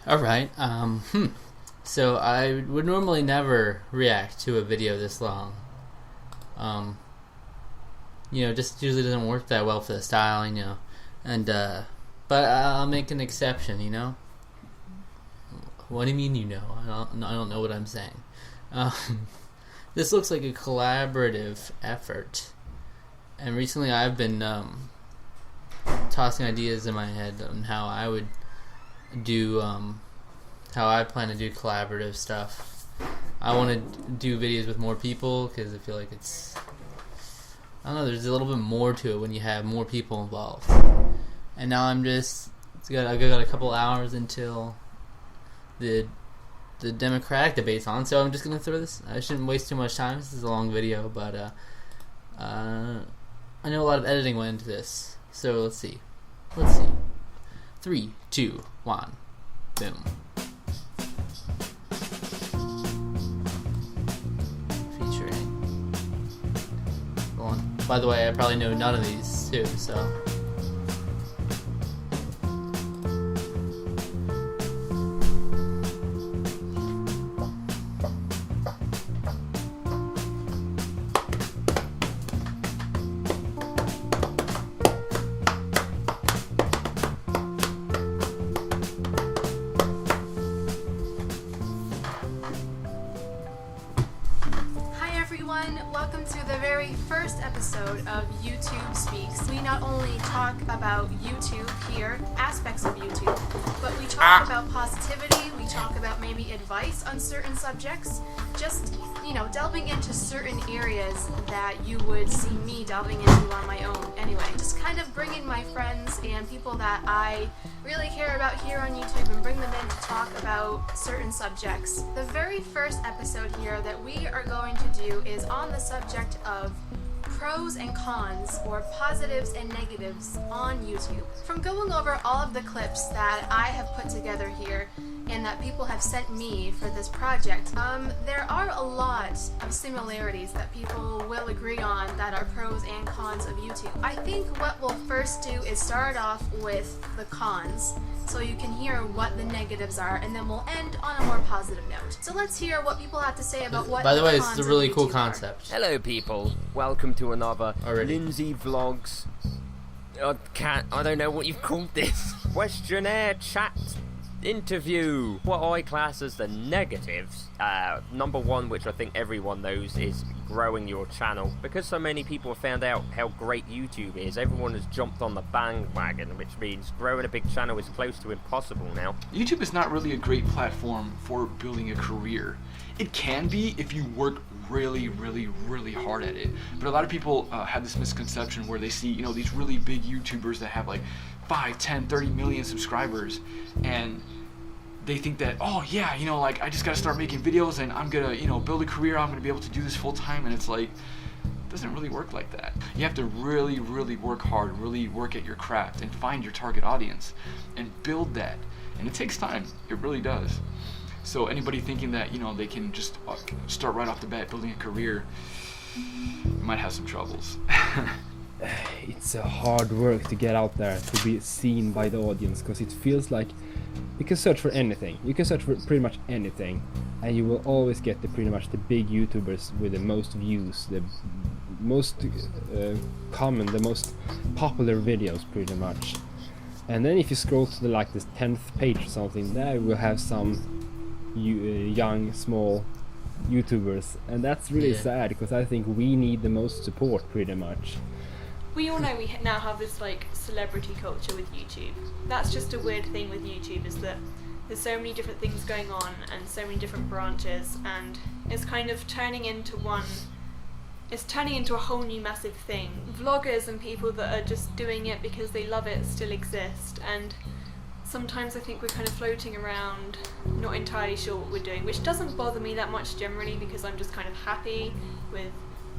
Alright, so I would normally never react to a video this long. Just usually doesn't work that well for the styling, but I'll make an exception, What do you mean, I don't know what I'm saying. This looks like a collaborative effort, and recently I've been tossing ideas in my head on how I would do how I plan to do collaborative stuff. I want to do videos with more people because I feel like I don't know, there's a little bit more to it when you have more people involved. And now I've got a couple hours until the Democratic debate's on, so I'm just gonna throw this. I shouldn't waste too much time. This is a long video, but I know a lot of editing went into this, so let's see. 3, 2, 1, boom. Featuring. By the way, I probably know none of these too, so. Welcome to the very first episode of YouTube Speaks. We not only talk about YouTube here, aspects of YouTube, but we talk about positivity, we talk about maybe advice on certain subjects, just, delving into certain areas that you would see me delving into on my own anyway. Just kind of bring in my friends and people that I really care about here on YouTube and bring them in to talk about certain subjects. The very first episode here that we are going to do is on the subject of pros and cons, or positives and negatives, on YouTube. From going over all of the clips that I have put together here and that people have sent me for this project, there are a lot of similarities that people will agree on that are pros and cons of YouTube. I think what we'll first do is start off with the cons, so you can hear what the negatives are, and then we'll end on a more positive note. So let's hear what people have to say about what By the way, cons this is a really of cool YouTube concept. Hello people, welcome to another Already. Lindsay Vlogs. I don't know what you've called this. Questionnaire chat interview. What I class as the negatives, number one, which I think everyone knows, is growing your channel. Because so many people have found out how great YouTube is, everyone has jumped on the bandwagon, which means growing a big channel is close to impossible now. YouTube is not really a great platform for building a career. It can be if you work really, really, really hard at it. But a lot of people have this misconception where they see, these really big YouTubers that have like 5, 10, 30 million subscribers, and they think that, oh yeah, I just gotta start making videos and I'm gonna, build a career, I'm gonna be able to do this full time, and it's like, it doesn't really work like that. You have to really, really work hard, really work at your craft, and find your target audience, and build that. And it takes time, it really does. So anybody thinking that, they can just start right off the bat building a career, you might have some troubles. It's a hard work to get out there, to be seen by the audience, because it feels like you can search for anything. You can search for pretty much anything, and you will always get pretty much the big YouTubers with the most views, the most common, the most popular videos, pretty much. And then if you scroll to this 10th page or something, there we'll have some young, small YouTubers, and that's really sad, because I think we need the most support, pretty much. We all know we now have this celebrity culture with YouTube. That's just a weird thing with YouTube, is that there's so many different things going on and so many different branches, and it's kind of turning into a whole new massive thing. Vloggers and people that are just doing it because they love it still exist, and sometimes I think we're kind of floating around, not entirely sure what we're doing, which doesn't bother me that much generally, because I'm just kind of happy with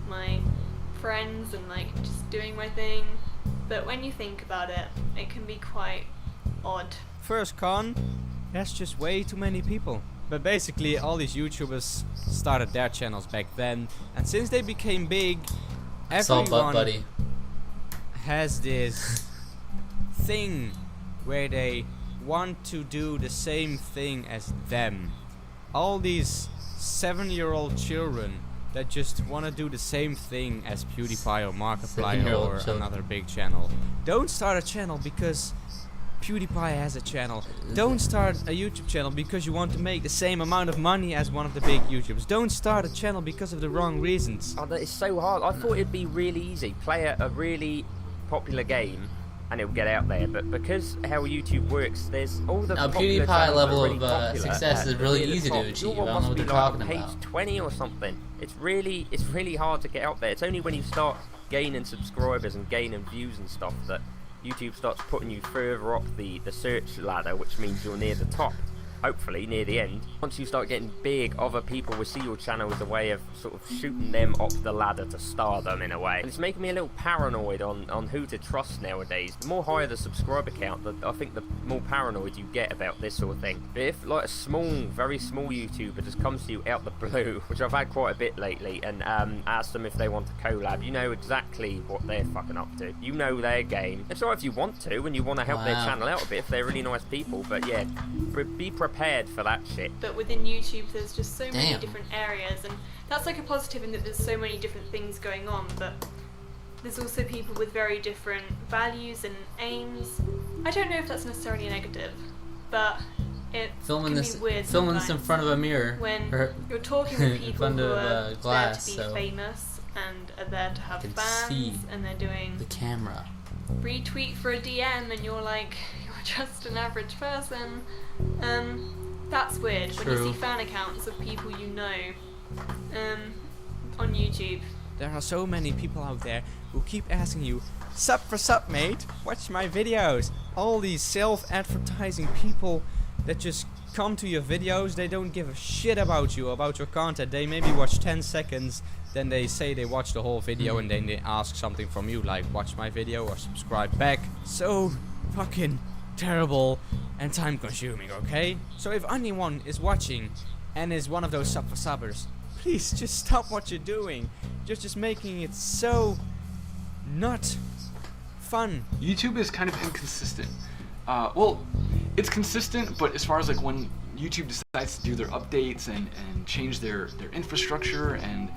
my friends and just doing my thing. But when you think about it, it can be quite odd. First con, there's just way too many people. But basically all these YouTubers started their channels back then, and since they became big, everyone has this thing where they want to do the same thing as them. All these 7-year-old children that just want to do the same thing as PewDiePie or Markiplier 7-year-old or children. another big channel. Don't start a channel because PewDiePie has a channel. Don't start a YouTube channel because you want to make the same amount of money as one of the big YouTubers. Don't start a channel because of the wrong reasons. Oh, that is so hard. I thought it'd be really easy. Play a really popular game and it'll get out there. But because how YouTube works, there's all the Now, popular PewDiePie channels level that are really of, popular success is at really the easy to top. achieve. Your I don't one know must what be they're like talking on page about. 20 or something. It's really hard to get out there. It's only when you start gaining subscribers and gaining views and stuff that YouTube starts putting you further up the search ladder, which means you're near the top, hopefully near the end. Once you start getting big, other people will see your channel as a way of sort of shooting them up the ladder to stardom in a way. And it's making me a little paranoid on who to trust nowadays. The more higher the subscriber count, I think the more paranoid you get about this sort of thing. But if like a small, very small YouTuber just comes to you out the blue, which I've had quite a bit lately, and asks them if they want to collab, you know exactly what they're fucking up to. You know their game. It's alright if you want to and you want to help their Wow. channel out a bit if they're really nice people, but yeah, be prepared for that shit. But within YouTube, there's just so many Damn. different areas, and that's like a positive in that there's so many different things going on. But there's also people with very different values and aims. I don't know if that's necessarily a negative, but it Filming can this, be weird filming this in sometimes front of a mirror. when or you're talking with in people front who of, are glass, there to be so famous and are there to have can fans, see and they're doing the camera. retweet for a DM, and you're like, you're just an average person. That's weird when True. you see fan accounts of people you know on YouTube. There are so many people out there who keep asking you, "Sup for sup, mate? Watch my videos." All these self-advertising people that just come to your videos, they don't give a shit about you, about your content. They maybe watch 10 seconds, then they say they watch the whole video, and then they ask something from you, like watch my video or subscribe back. So fucking terrible and time consuming, okay? So if anyone is watching and is one of those sub for subbers, please just stop what you're doing. You're just making it so not fun. YouTube is kind of inconsistent. Well, it's consistent, but as far as like when YouTube decides to do their updates and change their infrastructure and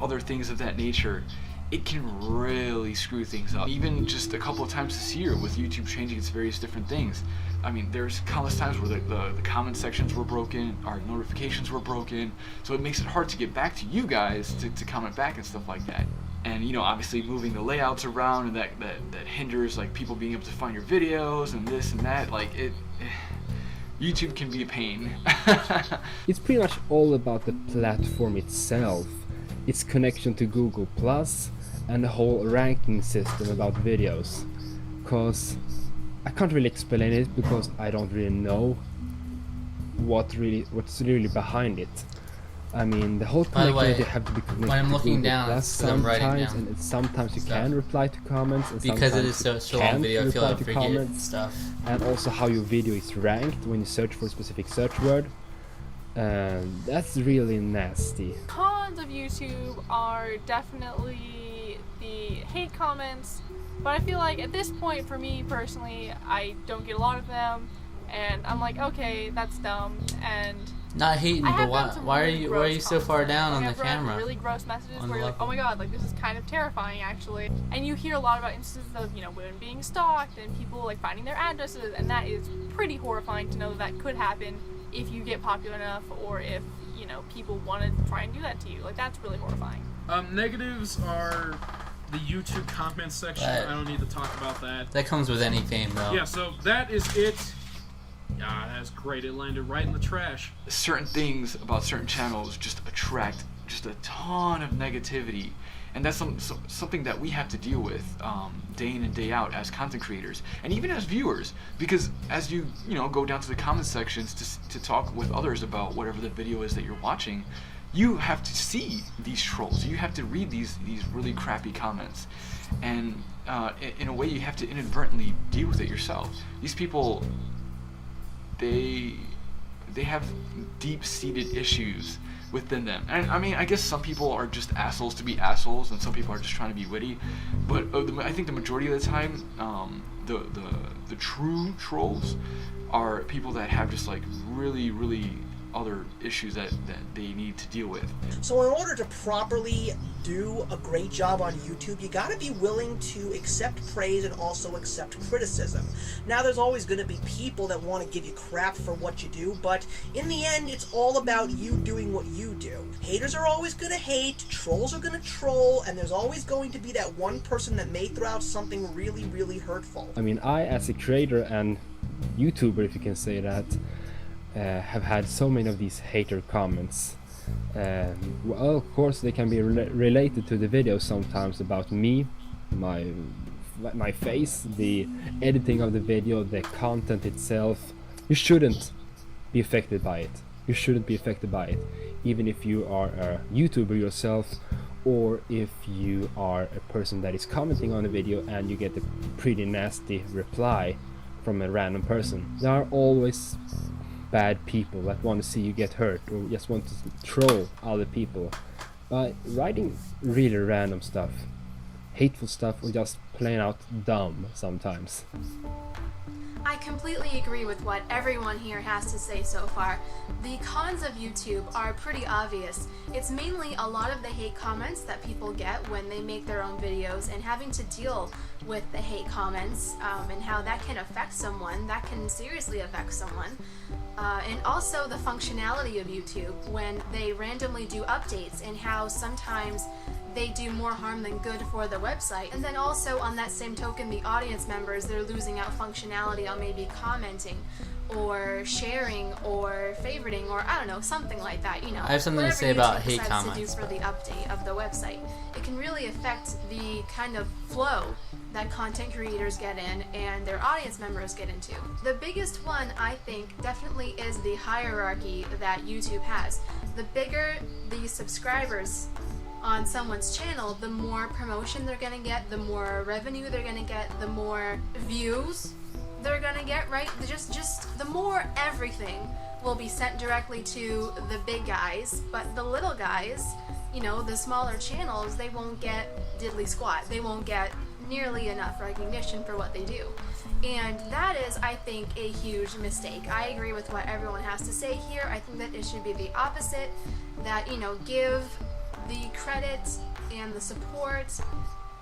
other things of that nature, it can really screw things up. Even just a couple of times this year with YouTube changing its various different things. I mean, there's countless times where the comment sections were broken, our notifications were broken, so it makes it hard to get back to you guys to comment back and stuff like that. And you know, obviously moving the layouts around, and that hinders like people being able to find your videos and this and that. Like YouTube can be a pain. It's pretty much all about the platform itself, its connection to Google Plus, and the whole ranking system about videos. Cause I can't really explain it because I don't really know what's really behind it. I mean, the whole By the connection way, that you have to be connected when I'm to looking Google down, Plus it's 'cause I'm writing sometimes, down and sometimes you stuff. can reply to comments, and Because it sometimes is so you long can't video, I feel reply like I to forget comments. stuff. And also how your video is ranked when you search for a specific search word. That's really nasty. Cons of YouTube are definitely the hate comments, but I feel like at this point, for me personally, I don't get a lot of them, and I'm like, okay, that's dumb, and Not hating, I but have why? gotten some Why are really you? gross Why are you so far comments. down on Like, the I've read camera? really gross messages On where you're like, oh my god, like this is kind of terrifying actually. And you hear a lot about instances of, you know, women being stalked and people like finding their addresses, and that is pretty horrifying to know that could happen if you get popular enough, or if, you know, people want to try and do that to you. Like, that's really horrifying. Negatives are the YouTube comment section. Right. I don't need to talk about that. That comes with any fame, though. Yeah, so that is it. Yeah, that's great. It landed right in the trash. Certain things about certain channels just attract just a ton of negativity, and that's something that we have to deal with day in and day out as content creators, and even as viewers, because as you know go down to the comment sections to talk with others about whatever the video is that you're watching, you have to see these trolls, you have to read these really crappy comments, and in a way you have to inadvertently deal with it yourself. These people, they have deep-seated issues within them, and I mean, I guess some people are just assholes to be assholes, and some people are just trying to be witty, but I think the majority of the time, the true trolls are people that have just like really other issues that they need to deal with. So in order to properly do a great job on YouTube, you gotta be willing to accept praise and also accept criticism. Now there's always gonna be people that want to give you crap for what you do, but in the end it's all about you doing what you do. Haters are always gonna hate, trolls are gonna troll, and there's always going to be that one person that may throw out something really hurtful. I mean, I as a creator and YouTuber, if you can say that, have had so many of these hater comments. Well, of course they can be related to the video sometimes about me, my face, the editing of the video, the content itself. You shouldn't be affected by it. You shouldn't be affected by it, even if you are a YouTuber yourself, or if you are a person that is commenting on a video and you get a pretty nasty reply from a random person. There are always bad people that want to see you get hurt or just want to troll other people by writing really random stuff, hateful stuff, or just plain out dumb sometimes. I completely agree with what everyone here has to say so far. The cons of YouTube are pretty obvious. It's mainly a lot of the hate comments that people get when they make their own videos, and having to deal with the hate comments and how that can affect someone, that can seriously affect someone. And also the functionality of YouTube when they randomly do updates, and how sometimes they do more harm than good for the website. And then also on that same token, the audience members, they're losing out functionality on maybe commenting or sharing or favoriting, or I don't know, something like that, you know. I have something to say about hate comments. To do for the update of the website. It can really affect the kind of flow that content creators get in and their audience members get into. The biggest one, I think, definitely is the hierarchy that YouTube has. The bigger the subscribers on someone's channel, the more promotion they're gonna get, the more revenue they're gonna get, the more views they're gonna get, right? Just the more everything will be sent directly to the big guys, but the little guys, you know, the smaller channels, they won't get diddly squat. They won't get nearly enough recognition for what they do. And that is, I think, a huge mistake. I agree with what everyone has to say here. I think that it should be the opposite, that, you know, give the credit and the support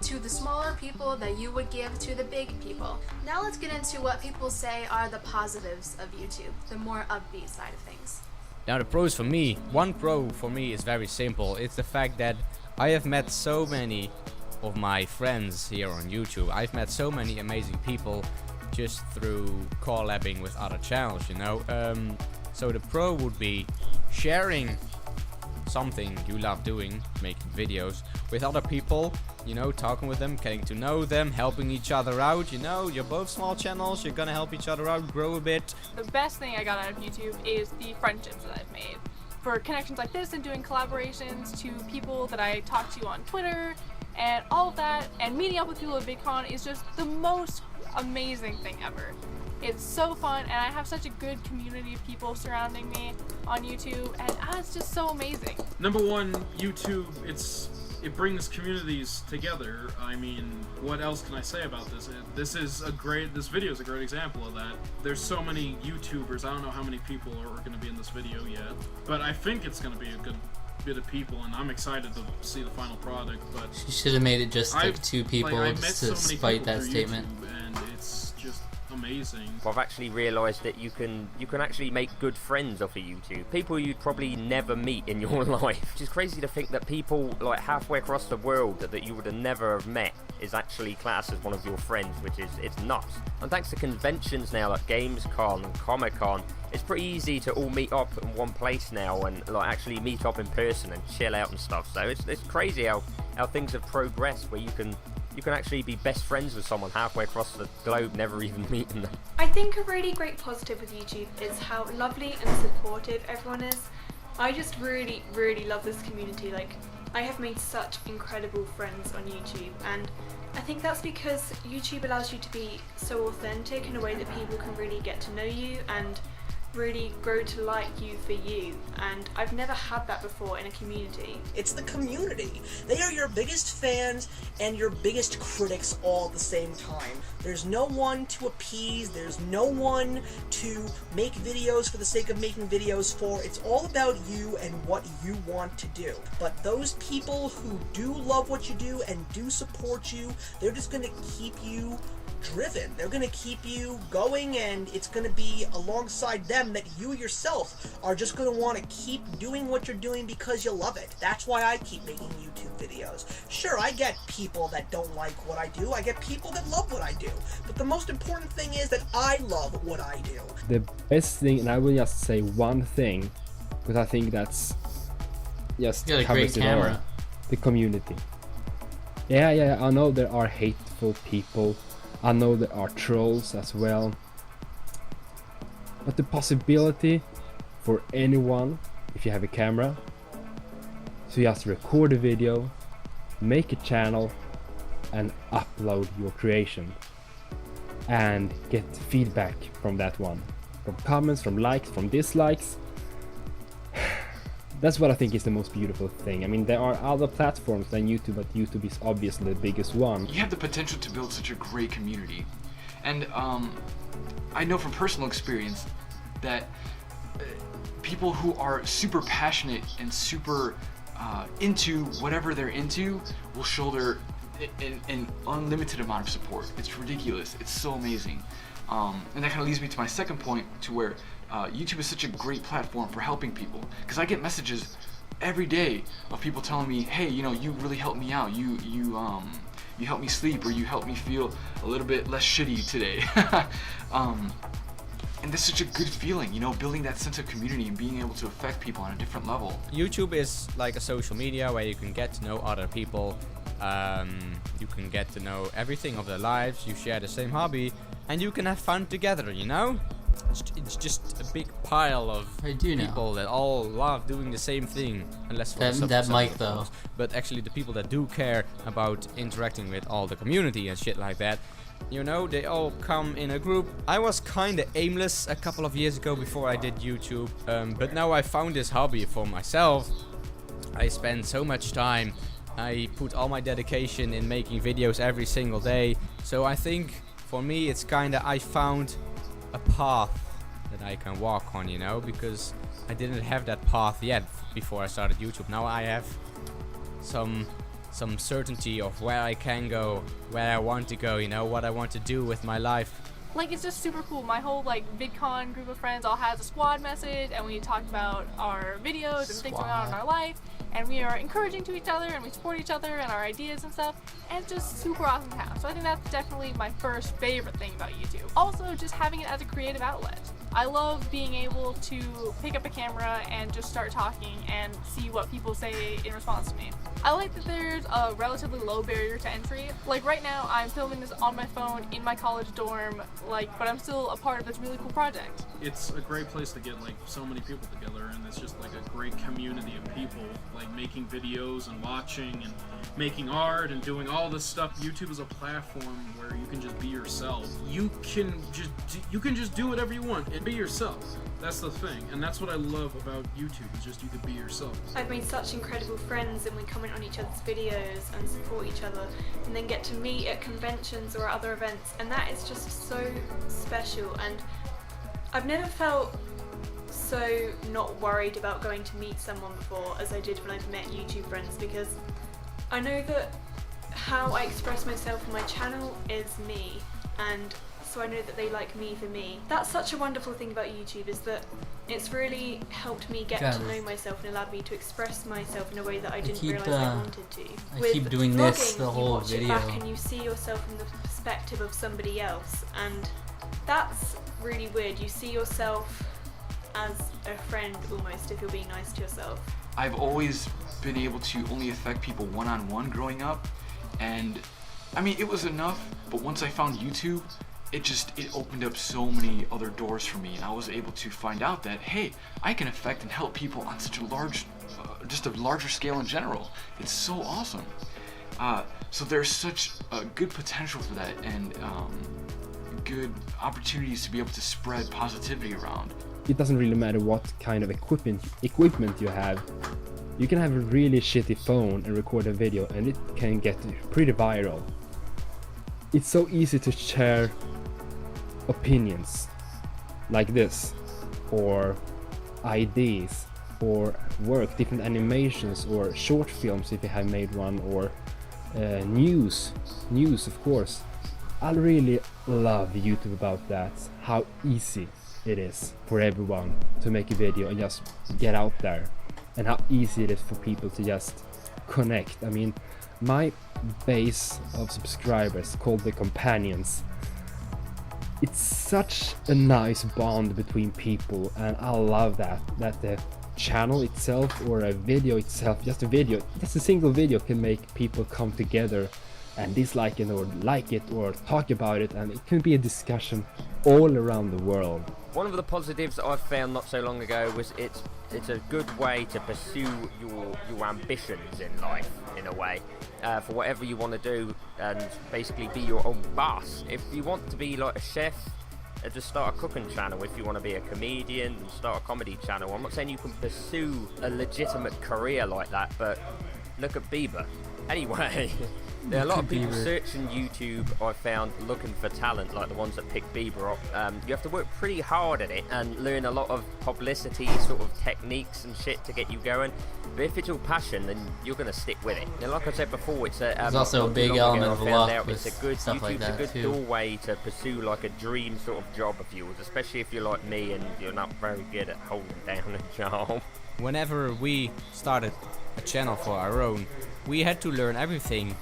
to the smaller people that you would give to the big people. Now let's get into what people say are the positives of YouTube, the more upbeat side of things. Now the pros for me, one pro for me is very simple. It's the fact that I have met so many of my friends here on YouTube. I've met so many amazing people just through collabing with other channels, you know. So the pro would be sharing something you love doing, making videos with other people, you know, talking with them, getting to know them, helping each other out, you know. You're both small channels, you're gonna help each other out, grow a bit. The best thing I got out of YouTube is the friendships that I've made. For connections like this and doing collaborations to people that I talk to on Twitter and all of that, and meeting up with people at VidCon is just the most amazing thing ever. It's so fun, and I have such a good community of people surrounding me on YouTube, and it's just so amazing. Number one, YouTube, it brings communities together. I mean, what else can I say about this? This video is a great example of that. There's so many YouTubers, I don't know how many people are going to be in this video yet, but I think it's going to be a good bit of people, and I'm excited to see the final product. But You should have made it just like two people just to spite that statement. YouTube, and it's just amazing. I've actually realised that you can actually make good friends off of YouTube. People you'd probably never meet in your life. Which is crazy to think that people like halfway across the world that you would have never have met is actually classed as one of your friends, which is, it's nuts. And thanks to conventions now like Gamescom and Comic-Con, it's pretty easy to all meet up in one place now and like actually meet up in person and chill out and stuff. So it's crazy how things have progressed, where you can actually be best friends with someone halfway across the globe, never even meeting them. I think a really great positive with YouTube is how lovely and supportive everyone is. I just really, really love this community. Like, I have made such incredible friends on YouTube, and I think that's because YouTube allows you to be so authentic in a way that people can really get to know you, and really grow to like you for you, and I've never had that before in a community. It's the community. They are your biggest fans and your biggest critics all at the same time. There's no one to appease, there's no one to make videos for the sake of making videos for. It's all about you and what you want to do. But those people who do love what you do and do support you, they're just going to keep you driven. They're going to keep you going, and it's going to be alongside them that you yourself are just going to want to keep doing what you're doing because you love it. That's why I keep making YouTube videos. Sure, I get people that don't like what I do. I get people that love what I do. But the most important thing is that I love what I do. The best thing, and I will just say one thing, because I think that's just You got a covers great it all. camera. The community. Yeah, I know there are hateful people. I know there are trolls as well. But the possibility for anyone, if you have a camera, to just record a video, make a channel, and upload your creation. And get feedback from that one. From comments, from likes, from dislikes. That's what I think is the most beautiful thing. I mean, there are other platforms than YouTube, but YouTube is obviously the biggest one. You have the potential to build such a great community. And I know from personal experience that people who are super passionate and super into whatever they're into will shoulder an unlimited amount of support. It's ridiculous. It's so amazing. And that kind of leads me to my second point, to where YouTube is such a great platform for helping people. Because I get messages every day of people telling me, hey, you know, you really helped me out. You helped me sleep, or you helped me feel a little bit less shitty today. And that's such a good feeling, you know, building that sense of community and being able to affect people on a different level. YouTube is like a social media where you can get to know other people. You can get to know everything of their lives. You share the same hobby, and you can have fun together, you know? It's just a big pile of people that all love doing the same thing, unless for that mic though. But actually, the people that do care about interacting with all the community and shit like that, you know, they all come in a group. I was kind of aimless a couple of years ago before I did YouTube, but now I found this hobby for myself. I spend so much time. I put all my dedication in making videos every single day. So I think for me, it's kind of, I found a path that I can walk on, you know, because I didn't have that path yet before I started YouTube. Now I have some certainty of where I can go, where I want to go, you know, what I want to do with my life. Like, it's just super cool. My whole, like, VidCon group of friends all has a squad message, and we talk about our videos and things going on in our life, and we are encouraging to each other, and we support each other and our ideas and stuff, and it's just super awesome to have. So I think that's definitely my first favorite thing about YouTube. Also, just having it as a creative outlet. I love being able to pick up a camera and just start talking and see what people say in response to me. I like that there's a relatively low barrier to entry. Like right now, I'm filming this on my phone in my college dorm, but I'm still a part of this really cool project. It's a great place to get like so many people together, and it's just like a great community of people like making videos and watching and making art and doing all this stuff. YouTube is a platform where you can just be yourself. You can just do whatever you want and be yourself. That's the thing, and that's what I love about YouTube, is just you can be yourself. I've made such incredible friends, and we comment on each other's videos and support each other, and then get to meet at conventions or other events, and that is just so special. And I've never felt so not worried about going to meet someone before as I did when I've met YouTube friends, because I know that how I express myself on my channel is me, and so I know that they like me for me. That's such a wonderful thing about YouTube, is that it's really helped me get to know myself and allowed me to express myself in a way that I didn't realise I wanted to. I keep doing this the whole you watch video. it back and you see yourself from the perspective of somebody else, and that's really weird. You see yourself as a friend almost, if you're being nice to yourself. I've always been able to only affect people one-on-one growing up, and I mean, it was enough, but once I found YouTube, it opened up so many other doors for me, and I was able to find out that, hey, I can affect and help people on such a large, just a larger scale in general. It's so awesome. So there's such a good potential for that, and good opportunities to be able to spread positivity around. it doesn't really matter what kind of equipment you have. You can have a really shitty phone and record a video, and it can get pretty viral. It's so easy to share opinions like this, or ideas, or work, different animations, or short films if you have made one, or news of course. I really love YouTube about that, how easy it is for everyone to make a video and just get out there, and how easy it is for people to just connect. I mean, my base of subscribers, called the companions, it's such a nice bond between people, and I love that the channel itself, or a video itself, just a single video can make people come together and dislike it or like it or talk about it, and it can be a discussion all around the world. One of the positives that I found not so long ago was it's a good way to pursue your ambitions in life, in a way, for whatever you want to do, and basically be your own boss. If you want to be like a chef, just start a cooking channel. If you want to be a comedian, start a comedy channel. I'm not saying you can pursue a legitimate career like that, but look at Bieber. Anyway, there are a lot of people searching YouTube, I found, looking for talent, like the ones that pick Bieber up. You have to work pretty hard at it and learn a lot of publicity sort of techniques and shit to get you going. But if it's your passion, then you're going to stick with it. And like I said before, it's there's also a big element of luck with stuff like that YouTube's a good doorway to pursue like a dream sort of job of yours, especially if you're like me and you're not very good at holding down a job. Whenever we started a channel for our own, we had to learn everything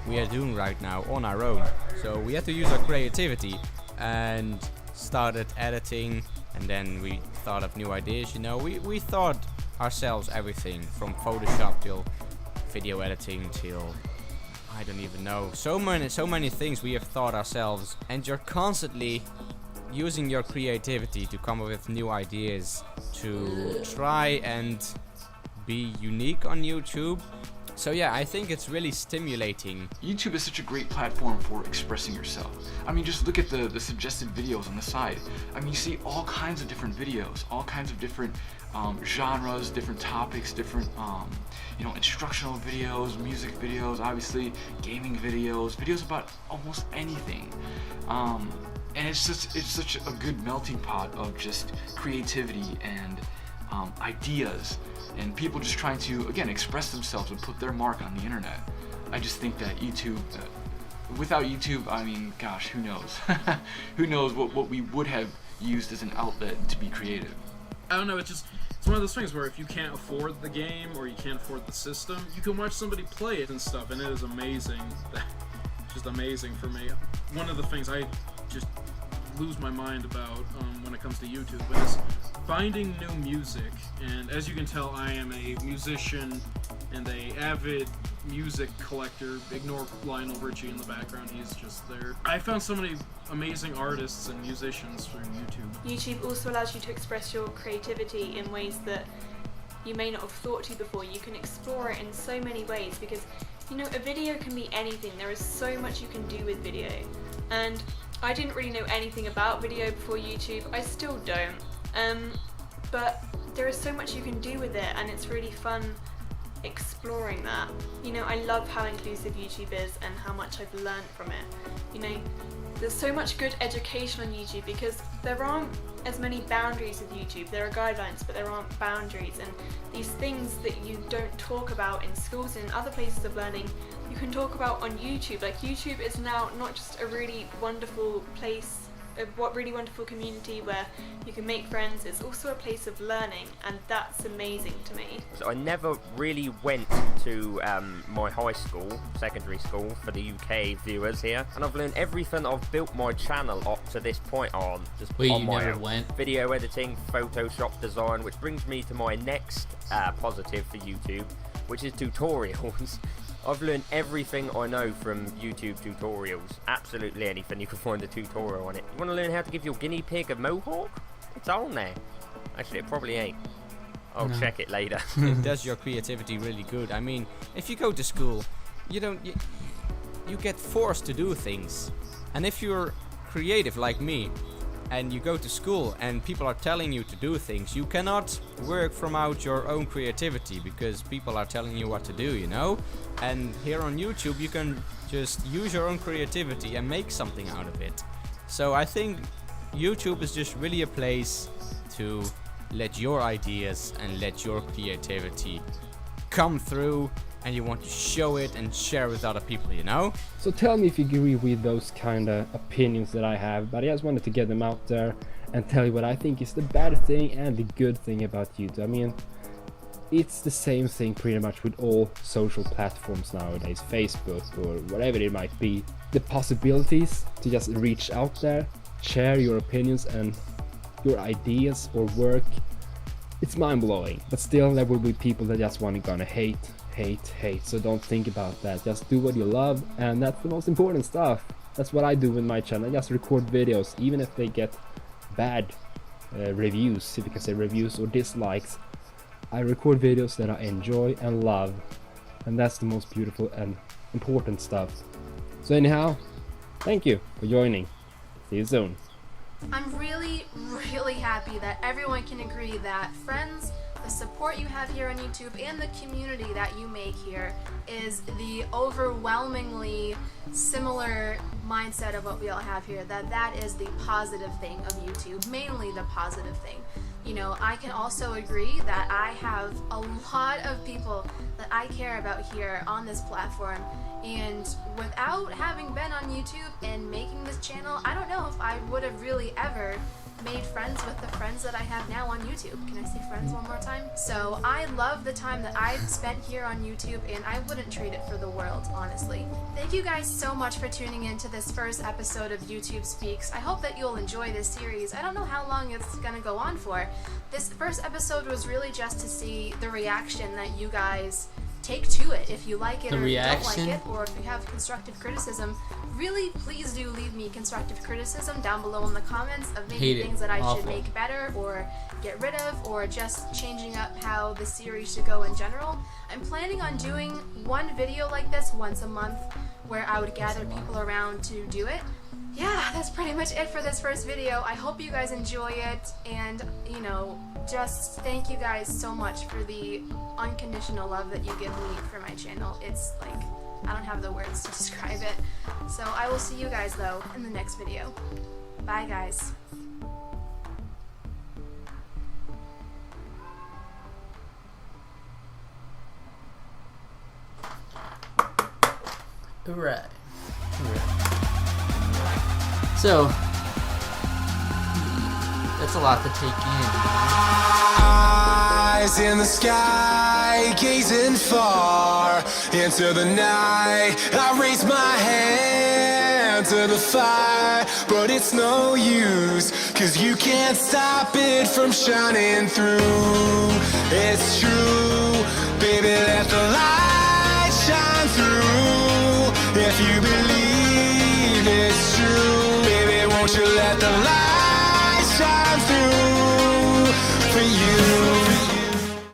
we are doing right now on our own. So we had to use our creativity and started editing, and then we thought of new ideas. You know, we thought ourselves everything from Photoshop till video editing till I don't even know. So many things we have thought ourselves, and you're constantly using your creativity to come up with new ideas to try and be unique on YouTube. So yeah, I think it's really stimulating. YouTube is such a great platform for expressing yourself. I mean, just look at the suggested videos on the side. I mean, you see all kinds of different videos, all kinds of different genres, different topics, different instructional videos, music videos, obviously gaming videos, videos about almost anything. And it's such a good melting pot of just creativity and ideas, and people just trying to, again, express themselves and put their mark on the internet. I just think that YouTube, without YouTube, I mean, gosh, who knows? Who knows what we would have used as an outlet to be creative. I don't know, it's one of those things where if you can't afford the game or you can't afford the system, you can watch somebody play it and stuff, and it is amazing. It's just amazing for me. One of the things I just lose my mind about when it comes to YouTube is finding new music. And as you can tell, I am a musician and a avid music collector. Ignore Lionel Richie in the background, he's just there. I found so many amazing artists and musicians through YouTube. YouTube also allows you to express your creativity in ways that you may not have thought to before. You can explore it in so many ways because, you know, a video can be anything. There is so much you can do with video. And I didn't really know anything about video before YouTube. I still don't. But there is so much you can do with it, and it's really fun exploring that. You know, I love how inclusive YouTube is and how much I've learned from it. You know, there's so much good education on YouTube because there aren't as many boundaries with YouTube. There are guidelines, but there aren't boundaries, and these things that you don't talk about in schools and in other places of learning, you can talk about on YouTube. Like, YouTube is now not just a really wonderful place, a really wonderful community where you can make friends, it's also a place of learning, and that's amazing to me. So I never really went to my high school, secondary school, for the UK viewers here, and I've learned everything. I've built my channel up to this point on just on my own. Went? Video editing, Photoshop design, which brings me to my next positive for YouTube, which is tutorials. I've learned everything I know from YouTube tutorials. Absolutely anything, you can find a tutorial on it. You want to learn how to give your guinea pig a mohawk? It's on there. Actually, it probably ain't. I'll check it later. It does your creativity really good. I mean, if you go to school, you get forced to do things. And if you're creative like me, and you go to school and people are telling you to do things, you cannot work from out your own creativity because people are telling you what to do, you know? And here on YouTube you can just use your own creativity and make something out of it. So I think YouTube is just really a place to let your ideas and let your creativity come through, and you want to show it and share with other people, you know? So tell me if you agree with those kind of opinions that I have, but I just wanted to get them out there and tell you what I think is the bad thing and the good thing about YouTube. I mean, it's the same thing pretty much with all social platforms nowadays, Facebook or whatever it might be. The possibilities to just reach out there, share your opinions and your ideas or work, it's mind-blowing. But still there will be people that just want to gonna hate. So don't think about that. Just do what you love, and that's the most important stuff. That's what I do with my channel. I just record videos, even if they get bad reviews, if you can say reviews or dislikes. I record videos that I enjoy and love, and that's the most beautiful and important stuff. So anyhow, thank you for joining. See you soon. I'm really, really happy that everyone can agree that friends, the support you have here on YouTube, and the community that you make here is the overwhelmingly similar mindset of what we all have here, that is the positive thing of YouTube, mainly the positive thing. You know, I can also agree that I have a lot of people that I care about here on this platform, and without having been on YouTube and making this channel, I don't know if I would have really ever made friends with the friends that I have now on YouTube. Can I say friends one more time? So I love the time that I've spent here on YouTube, and I wouldn't trade it for the world, honestly. Thank you guys so much for tuning in to this first episode of YouTube Speaks. I hope that you'll enjoy this series. I don't know how long it's gonna go on for. This first episode was really just to see the reaction that you guys take to it. If you like it or if you don't like it, or if you have constructive criticism, really please do leave me constructive criticism down below in the comments of maybe things that I should make better or get rid of, or just changing up how the series should go in general. I'm planning on doing one video like this once a month where I would gather people around to do it. Yeah, that's pretty much it for this first video. I hope you guys enjoy it, and you know, just thank you guys so much for the unconditional love that you give me for my channel. It's like, I don't have the words to describe it. So I will see you guys though in the next video. Bye guys. Hooray. So, that's a lot to take in. Eyes in the sky, gazing far into the night. I raise my hand to the fire, but it's no use, 'cause you can't stop it from shining through. It's true, baby, let the light shine through. If you believe it's true, baby, won't you let the light shine through for you?